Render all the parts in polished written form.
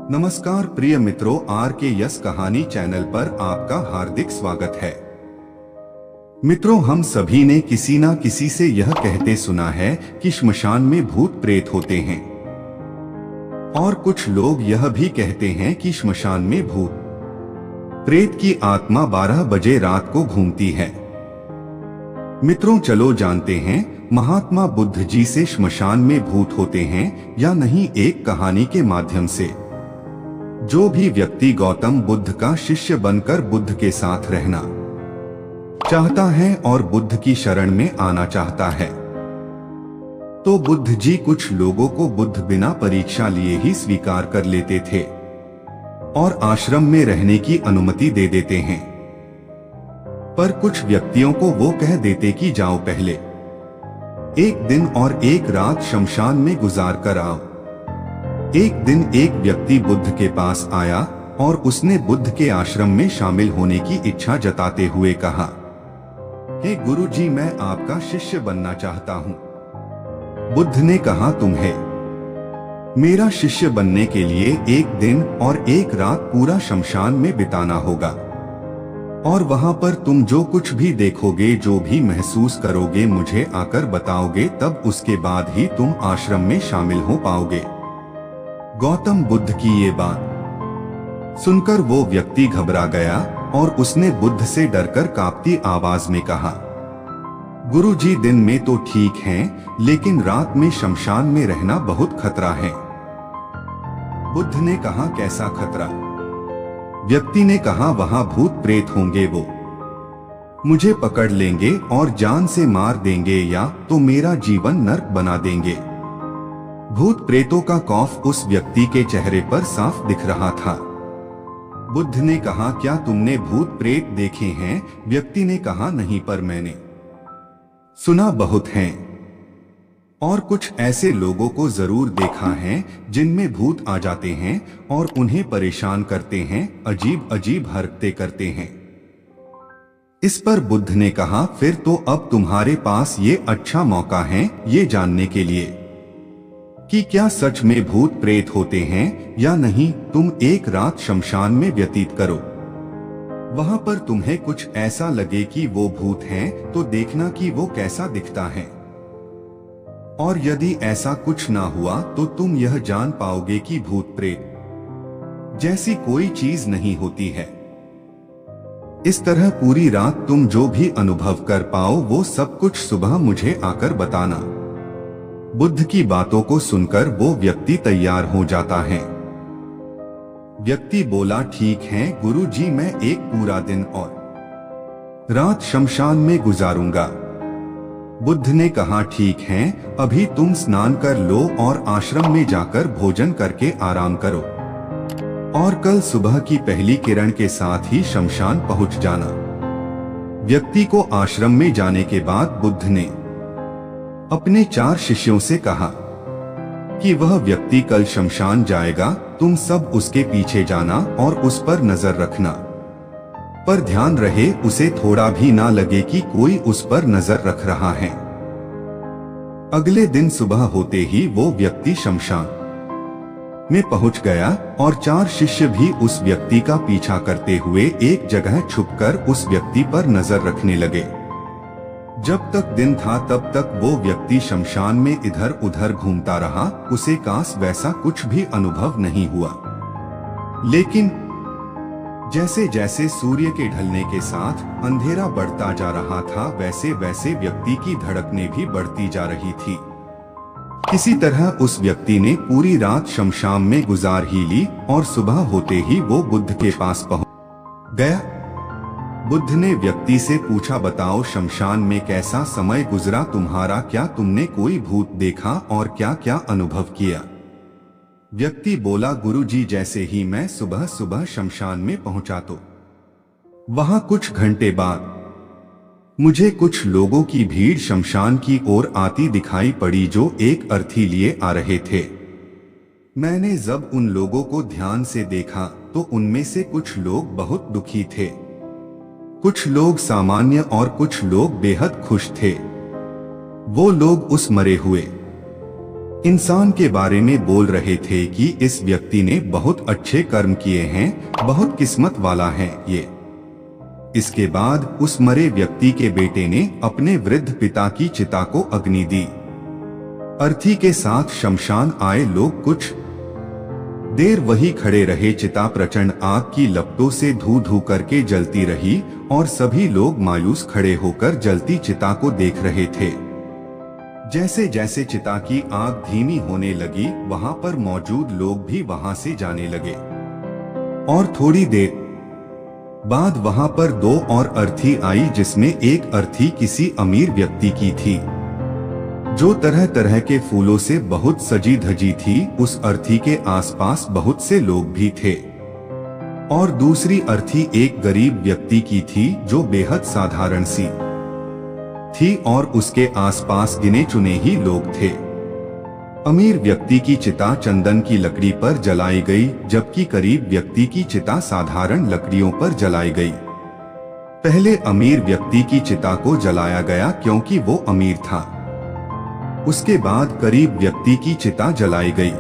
नमस्कार प्रिय मित्रों, आर के यस कहानी चैनल पर आपका हार्दिक स्वागत है। मित्रों, हम सभी ने किसी ना किसी से यह कहते सुना है कि श्मशान में भूत प्रेत होते हैं, और कुछ लोग यह भी कहते हैं कि श्मशान में भूत प्रेत की आत्मा 12 बजे रात को घूमती है। मित्रों, चलो जानते हैं महात्मा बुद्ध जी से श्मशान में भूत होते हैं या नहीं, एक कहानी के माध्यम से। जो भी व्यक्ति गौतम बुद्ध का शिष्य बनकर बुद्ध के साथ रहना चाहता है और बुद्ध की शरण में आना चाहता है, तो बुद्ध जी कुछ लोगों को बुद्ध बिना परीक्षा लिए ही स्वीकार कर लेते थे और आश्रम में रहने की अनुमति दे देते हैं। पर कुछ व्यक्तियों को वो कह देते कि जाओ, पहले एक दिन और एक रात शमशान में गुजार कर आओ। एक दिन एक व्यक्ति बुद्ध के पास आया और उसने बुद्ध के आश्रम में शामिल होने की इच्छा जताते हुए कहा, हे गुरु जी, मैं आपका शिष्य बनना चाहता हूँ। बुद्ध ने कहा, तुम्हें मेरा शिष्य बनने के लिए एक दिन और एक रात पूरा शमशान में बिताना होगा, और वहां पर तुम जो कुछ भी देखोगे, जो भी महसूस करोगे, मुझे आकर बताओगे, तब उसके बाद ही तुम आश्रम में शामिल हो पाओगे। गौतम बुद्ध की ये बात सुनकर वो व्यक्ति घबरा गया और उसने बुद्ध से डरकर कांपती आवाज में कहा, गुरु जी, दिन में तो ठीक हैं, लेकिन रात में शमशान में रहना बहुत खतरा है। बुद्ध ने कहा, कैसा खतरा? व्यक्ति ने कहा, वहां भूत प्रेत होंगे, वो मुझे पकड़ लेंगे और जान से मार देंगे या तो मेरा जीवन नर्क बना देंगे। भूत प्रेतों का खौफ उस व्यक्ति के चेहरे पर साफ दिख रहा था। बुद्ध ने कहा, क्या तुमने भूत प्रेत देखे हैं? व्यक्ति ने कहा, नहीं, पर मैंने सुना बहुत हैं, और कुछ ऐसे लोगों को जरूर देखा है जिनमें भूत आ जाते हैं और उन्हें परेशान करते हैं, अजीब अजीब हरकतें करते हैं। इस पर बुद्ध ने कहा, फिर तो अब तुम्हारे पास ये अच्छा मौका है ये जानने के लिए कि क्या सच में भूत प्रेत होते हैं या नहीं। तुम एक रात शमशान में व्यतीत करो, वहां पर तुम्हें कुछ ऐसा लगे कि वो भूत हैं, तो देखना कि वो कैसा दिखता है, और यदि ऐसा कुछ ना हुआ तो तुम यह जान पाओगे कि भूत प्रेत जैसी कोई चीज नहीं होती है। इस तरह पूरी रात तुम जो भी अनुभव कर पाओ, वो सब कुछ सुबह मुझे आकर बताना। बुद्ध की बातों को सुनकर वो व्यक्ति तैयार हो जाता है। व्यक्ति बोला, ठीक है गुरु जी, मैं एक पूरा दिन और रात शमशान में गुजारूंगा। बुद्ध ने कहा, ठीक है, अभी तुम स्नान कर लो और आश्रम में जाकर भोजन करके आराम करो, और कल सुबह की पहली किरण के साथ ही शमशान पहुंच जाना। व्यक्ति को आश्रम में जाने के बाद बुद्ध ने अपने 4 शिष्यों से कहा कि वह व्यक्ति कल शमशान जाएगा, तुम सब उसके पीछे जाना और उस पर नजर रखना, पर ध्यान रहे उसे थोड़ा भी ना लगे कि कोई उस पर नजर रख रहा है। अगले दिन सुबह होते ही वो व्यक्ति शमशान में पहुंच गया और 4 शिष्य भी उस व्यक्ति का पीछा करते हुए एक जगह छुपकर उस व्यक्ति पर नजर रखने लगे। जब तक दिन था तब तक वो व्यक्ति शमशान में इधर उधर घूमता रहा, उसे काश वैसा कुछ भी अनुभव नहीं हुआ। लेकिन जैसे जैसे सूर्य के ढलने के साथ अंधेरा बढ़ता जा रहा था, वैसे वैसे व्यक्ति की धड़कनें भी बढ़ती जा रही थी। किसी तरह उस व्यक्ति ने पूरी रात शमशान में गुजार ही ली और सुबह होते ही वो बुद्ध के पास पहुंच गया। बुद्ध ने व्यक्ति से पूछा, बताओ शमशान में कैसा समय गुजरा तुम्हारा? क्या तुमने कोई भूत देखा और क्या क्या अनुभव किया? व्यक्ति बोला, गुरु जी, जैसे ही मैं सुबह सुबह शमशान में पहुंचा तो वहां कुछ घंटे बाद मुझे कुछ लोगों की भीड़ शमशान की ओर आती दिखाई पड़ी, जो एक अर्थी लिए आ रहे थे। मैंने जब उन लोगों को ध्यान से देखा तो उनमें से कुछ लोग बहुत दुखी थे, कुछ लोग सामान्य और कुछ लोग बेहद खुश थे। वो लोग उस मरे हुए इंसान के बारे में बोल रहे थे कि इस व्यक्ति ने बहुत अच्छे कर्म किए हैं, बहुत किस्मत वाला है ये। इसके बाद उस मरे व्यक्ति के बेटे ने अपने वृद्ध पिता की चिता को अग्नि दी। अर्थी के साथ शमशान आए लोग कुछ देर वही खड़े रहे। चिता प्रचंड आग की लपटों से धू धू करके जलती रही और सभी लोग मायूस खड़े होकर जलती चिता को देख रहे थे। जैसे जैसे चिता की आग धीमी होने लगी, वहां पर मौजूद लोग भी वहां से जाने लगे और थोड़ी देर बाद वहां पर दो और अर्थी आई, जिसमें एक अर्थी किसी अमीर व्यक्ति की थी जो तरह तरह के फूलों से बहुत सजी धजी थी। उस अर्थी के आसपास बहुत से लोग भी थे और दूसरी अर्थी एक गरीब व्यक्ति की थी जो बेहद साधारण सी थी और उसके आसपास गिने चुने ही लोग थे। अमीर व्यक्ति की चिता चंदन की लकड़ी पर जलाई गई, जबकि गरीब व्यक्ति की चिता साधारण लकड़ियों पर जलाई गई। पहले अमीर व्यक्ति की चिता को जलाया गया क्योंकि वो अमीर था। उसके बाद गरीब व्यक्ति की चिता जलाई गई।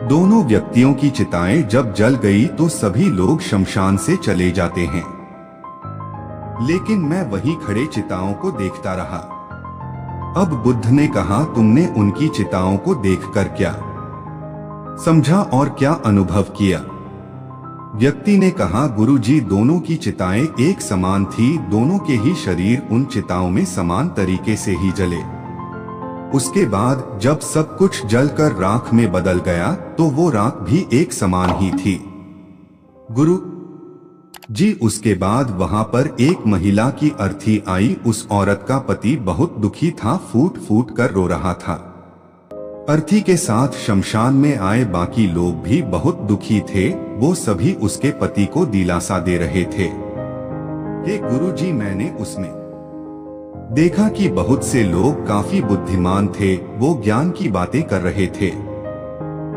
दोनों व्यक्तियों की चिताएं जब जल गई तो सभी लोग शमशान से चले जाते हैं, लेकिन मैं वहीं खड़े चिताओं को देखता रहा। अब बुद्ध ने कहा, तुमने उनकी चिताओं को देखकर क्या समझा और क्या अनुभव किया? व्यक्ति ने कहा, गुरुजी, दोनों की चिताएं एक समान थी, दोनों के ही शरीर उन चिताओं में समान तरीके से ही जले। उसके बाद जब सब कुछ जलकर राख में बदल गया तो वो राख भी एक समान ही थी। गुरु जी, उसके बाद वहां पर एक महिला की अर्थी आई। उस औरत का पति बहुत दुखी था, फूट फूट कर रो रहा था। अर्थी के साथ शमशान में आए बाकी लोग भी बहुत दुखी थे, वो सभी उसके पति को दिलासा दे रहे थे। हे गुरुजी, मैंने उसमें देखा कि बहुत से लोग काफी बुद्धिमान थे, वो ज्ञान की बातें कर रहे थे।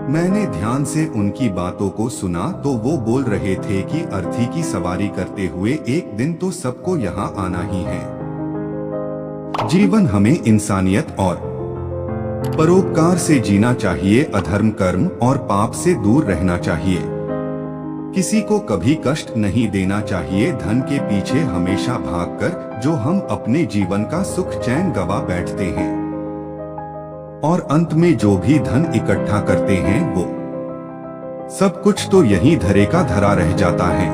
मैंने ध्यान से उनकी बातों को सुना तो वो बोल रहे थे कि अर्थी की सवारी करते हुए एक दिन तो सबको यहाँ आना ही है। जीवन हमें इंसानियत और परोपकार से जीना चाहिए, अधर्म, कर्म और पाप से दूर रहना चाहिए। किसी को कभी कष्ट नहीं देना चाहिए। धन के पीछे हमेशा भागकर जो हम अपने जीवन का सुख चैन गवा बैठते हैं और अंत में जो भी धन इकट्ठा करते हैं वो सब कुछ तो यहीं धरे का धरा रह जाता है।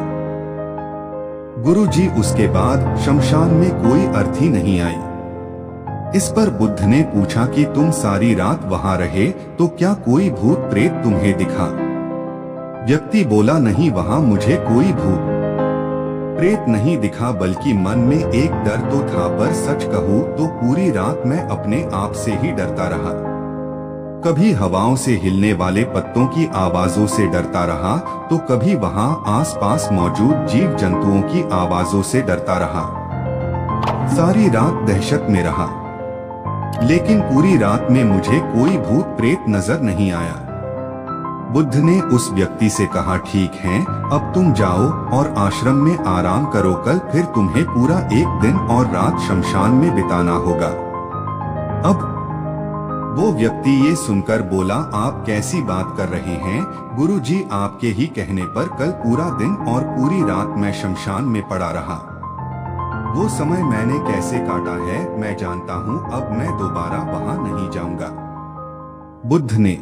गुरुजी, उसके बाद शमशान में कोई अर्थी नहीं आई। इस पर बुद्ध ने पूछा कि तुम सारी रात वहां रहे तो क्या कोई भूत प्रेत तुम्हें दिखा? व्यक्ति बोला, नहीं, वहां मुझे कोई भूत प्रेत नहीं दिखा, बल्कि मन में एक डर तो था, पर सच कहूं तो पूरी रात मैं अपने आप से ही डरता रहा। कभी हवाओं से हिलने वाले पत्तों की आवाजों से डरता रहा तो कभी वहां आसपास मौजूद जीव जंतुओं की आवाजों से डरता रहा। सारी रात दहशत में रहा, लेकिन पूरी रात में मुझे कोई भूत प्रेत नजर नहीं आया। बुद्ध ने उस व्यक्ति से कहा, ठीक है, अब तुम जाओ और आश्रम में आराम करो, कल फिर तुम्हें पूरा एक दिन और रात शमशान में बिताना होगा। अब वो व्यक्ति ये सुनकर बोला, आप कैसी बात कर रहे हैं गुरुजी? आपके ही कहने पर कल पूरा दिन और पूरी रात मैं शमशान में पड़ा रहा। वो समय मैंने कैसे काटा है मैं जानता हूँ, अब मैं दोबारा वहां नहीं जाऊंगा। बुद्ध ने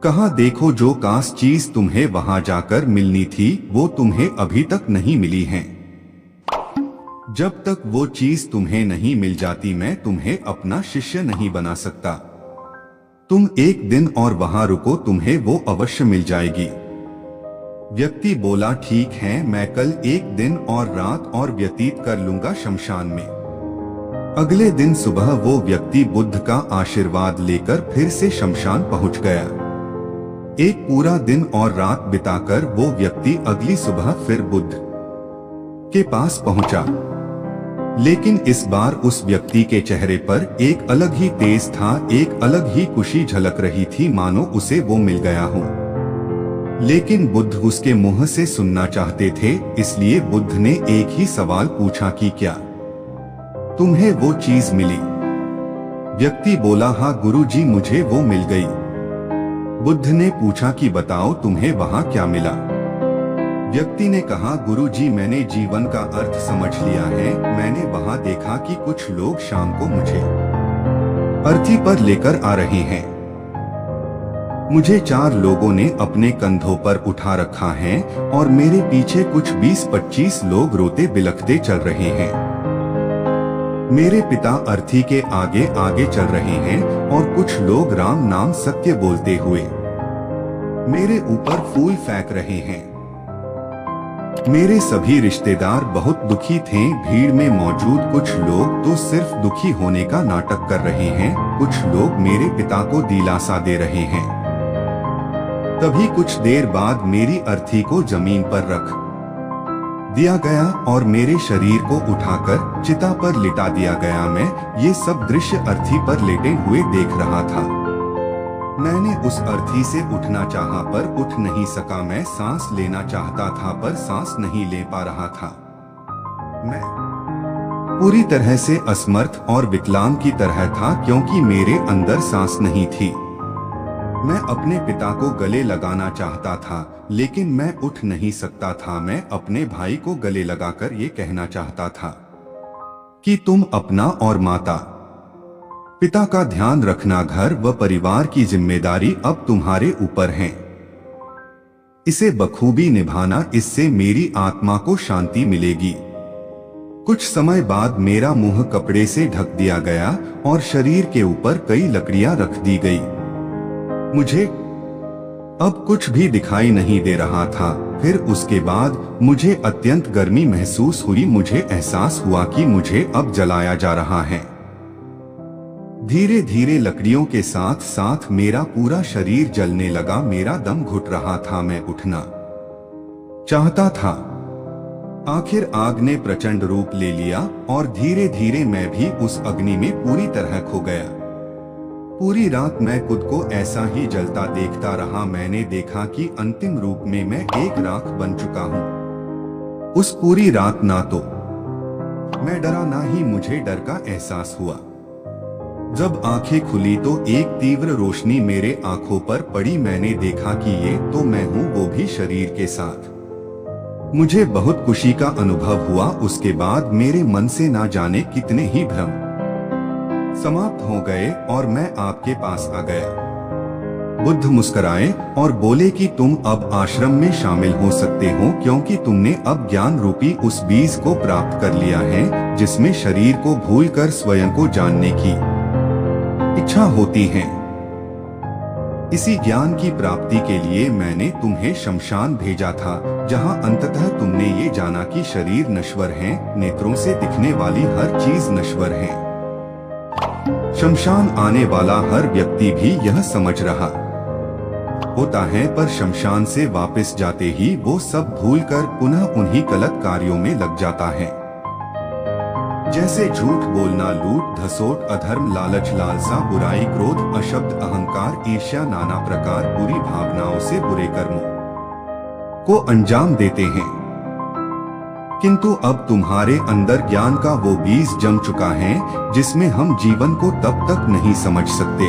कहा, देखो, जो काश चीज तुम्हें वहां जाकर मिलनी थी वो तुम्हें अभी तक नहीं मिली है। जब तक वो चीज तुम्हें नहीं मिल जाती मैं तुम्हें अपना शिष्य नहीं बना सकता। तुम एक दिन और वहां रुको, तुम्हें वो अवश्य मिल जाएगी। व्यक्ति बोला, ठीक है, मैं कल एक दिन और रात और व्यतीत कर लूंगा शमशान में। अगले दिन सुबह वो व्यक्ति बुद्ध का आशीर्वाद लेकर फिर से शमशान पहुंच गया। एक पूरा दिन और रात बिताकर वो व्यक्ति अगली सुबह फिर बुद्ध के पास पहुंचा, लेकिन इस बार उस व्यक्ति के चेहरे पर एक अलग ही तेज था, एक अलग ही खुशी झलक रही थी, मानो उसे वो मिल गया हो। लेकिन बुद्ध उसके मुंह से सुनना चाहते थे, इसलिए बुद्ध ने एक ही सवाल पूछा कि क्या तुम्हें वो चीज मिली व्यक्ति बोला, हाँ गुरुजी, मुझे वो मिल गई। बुद्ध ने पूछा कि बताओ तुम्हें वहां क्या मिला। व्यक्ति ने कहा, गुरुजी, मैंने जीवन का अर्थ समझ लिया है। मैंने वहां देखा कि कुछ लोग शाम को मुझे अर्थी पर लेकर आ रहे हैं। मुझे 4 लोगों ने अपने कंधों पर उठा रखा है और मेरे पीछे कुछ 20-25 लोग रोते बिलखते चल रहे हैं। मेरे पिता अर्थी के आगे आगे चल रहे हैं और कुछ लोग राम नाम सत्य बोलते हुए मेरे ऊपर फूल फेंक रहे हैं। मेरे सभी रिश्तेदार बहुत दुखी थे। भीड़ में मौजूद कुछ लोग तो सिर्फ दुखी होने का नाटक कर रहे हैं, कुछ लोग मेरे पिता को दिलासा दे रहे हैं। तभी कुछ देर बाद मेरी अर्थी को जमीन पर रख दिया गया और मेरे शरीर को उठाकर चिता पर लिटा दिया गया। मैं ये सब दृश्य अर्थी पर लेटे हुए देख रहा था। मैंने उस अर्थी से उठना चाहा पर उठ नहीं सका। मैं सांस लेना चाहता था पर सांस नहीं ले पा रहा था। मैं पूरी तरह से असमर्थ और विकलांग की तरह था क्योंकि मेरे अंदर सांस नहीं थी। मैं अपने पिता को गले लगाना चाहता था लेकिन मैं उठ नहीं सकता था। मैं अपने भाई को गले लगाकर ये कहना चाहता था कि तुम अपना और माता पिता का ध्यान रखना, घर व परिवार की जिम्मेदारी अब तुम्हारे ऊपर है। इसे बखूबी निभाना, इससे मेरी आत्मा को शांति मिलेगी। कुछ समय बाद मेरा मुंह कपड़े से ढक दिया गया और शरीर के ऊपर कई लकड़ियां रख दी गई। मुझे अब कुछ भी दिखाई नहीं दे रहा था। फिर उसके बाद मुझे अत्यंत गर्मी महसूस हुई। मुझे एहसास हुआ कि मुझे अब जलाया जा रहा है। धीरे धीरे लकड़ियों के साथ साथ मेरा पूरा शरीर जलने लगा। मेरा दम घुट रहा था। मैं उठना चाहता था। आखिर आग ने प्रचंड रूप ले लिया और धीरे धीरे मैं भी उस अग्नि में पूरी तरह खो गया। पूरी रात मैं खुद को ऐसा ही जलता देखता रहा। मैंने देखा कि अंतिम रूप में मैं एक राख बन चुका हूँ। उस पूरी रात ना तो मैं डरा ना ही मुझे डर का एहसास हुआ। जब आंखें खुली तो एक तीव्र रोशनी मेरे आंखों पर पड़ी। मैंने देखा कि ये तो मैं हूँ, वो भी शरीर के साथ। मुझे बहुत खुशी का अनुभव हुआ। उसके बाद मेरे मन से ना जाने कितने ही भ्रम समाप्त हो गए और मैं आपके पास आ गया। बुद्ध मुस्कुराए और बोले कि तुम अब आश्रम में शामिल हो सकते हो क्योंकि तुमने अब ज्ञान रूपी उस बीज को प्राप्त कर लिया है जिसमें शरीर को भूलकर स्वयं को जानने की इच्छा होती है। इसी ज्ञान की प्राप्ति के लिए मैंने तुम्हें शमशान भेजा था, जहां अंततः तुमने ये जाना कि शरीर नश्वर है, नेत्रों से दिखने वाली हर चीज नश्वर है। शमशान आने वाला हर व्यक्ति भी यह समझ रहा होता है, पर शमशान से वापस जाते ही वो सब भूलकर पुनः उन्हीं गलत कार्यों में लग जाता है, जैसे झूठ बोलना, लूट धसोट, अधर्म, लालच, लालसा, बुराई, क्रोध, अशब्द, अहंकार, ईर्ष्या, नाना प्रकार बुरी भावनाओं से बुरे कर्मों को अंजाम देते हैं। किंतु अब तुम्हारे अंदर ज्ञान का वो बीज जम चुका है जिसमें हम जीवन को तब तक नहीं समझ सकते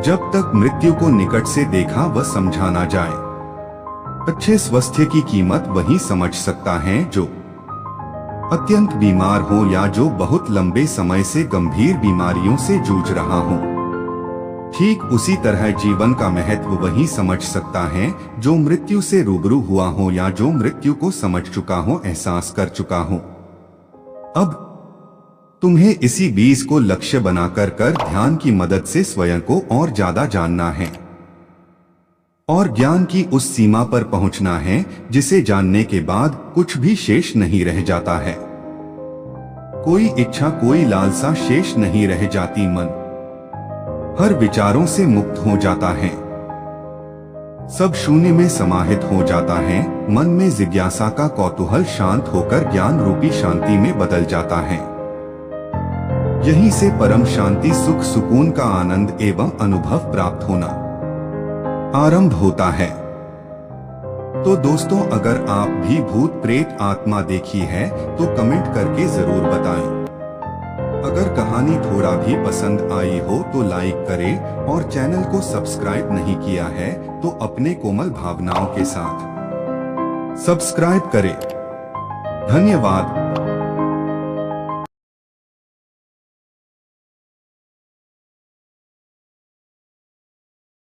जब तक मृत्यु को निकट से देखा व समझा ना जाए। अच्छे स्वास्थ्य की कीमत वही समझ सकता है जो अत्यंत बीमार हो या जो बहुत लंबे समय से गंभीर बीमारियों से जूझ रहा हो। ठीक उसी तरह जीवन का महत्व वही समझ सकता है जो मृत्यु से रूबरू हुआ हो या जो मृत्यु को समझ चुका हो, एहसास कर चुका हो। अब तुम्हें इसी बीज को लक्ष्य बनाकर कर ध्यान की मदद से स्वयं को और ज्यादा जानना है और ज्ञान की उस सीमा पर पहुंचना है जिसे जानने के बाद कुछ भी शेष नहीं रह जाता है। कोई इच्छा, कोई लालसा शेष नहीं रह जाती। मन हर विचारों से मुक्त हो जाता है। सब शून्य में समाहित हो जाता है। मन में जिज्ञासा का कौतूहल शांत होकर ज्ञान रूपी शांति में बदल जाता है। यहीं से परम शांति, सुख, सुकून का आनंद एवं अनुभव प्राप्त होना आरंभ होता है। तो दोस्तों, अगर आप भी भूत प्रेत आत्मा देखी है तो कमेंट करके जरूर बताएं। अगर कहानी थोड़ा भी पसंद आई हो तो लाइक करें और चैनल को सब्सक्राइब नहीं किया है तो अपने कोमल भावनाओं के साथ सब्सक्राइब करें। धन्यवाद।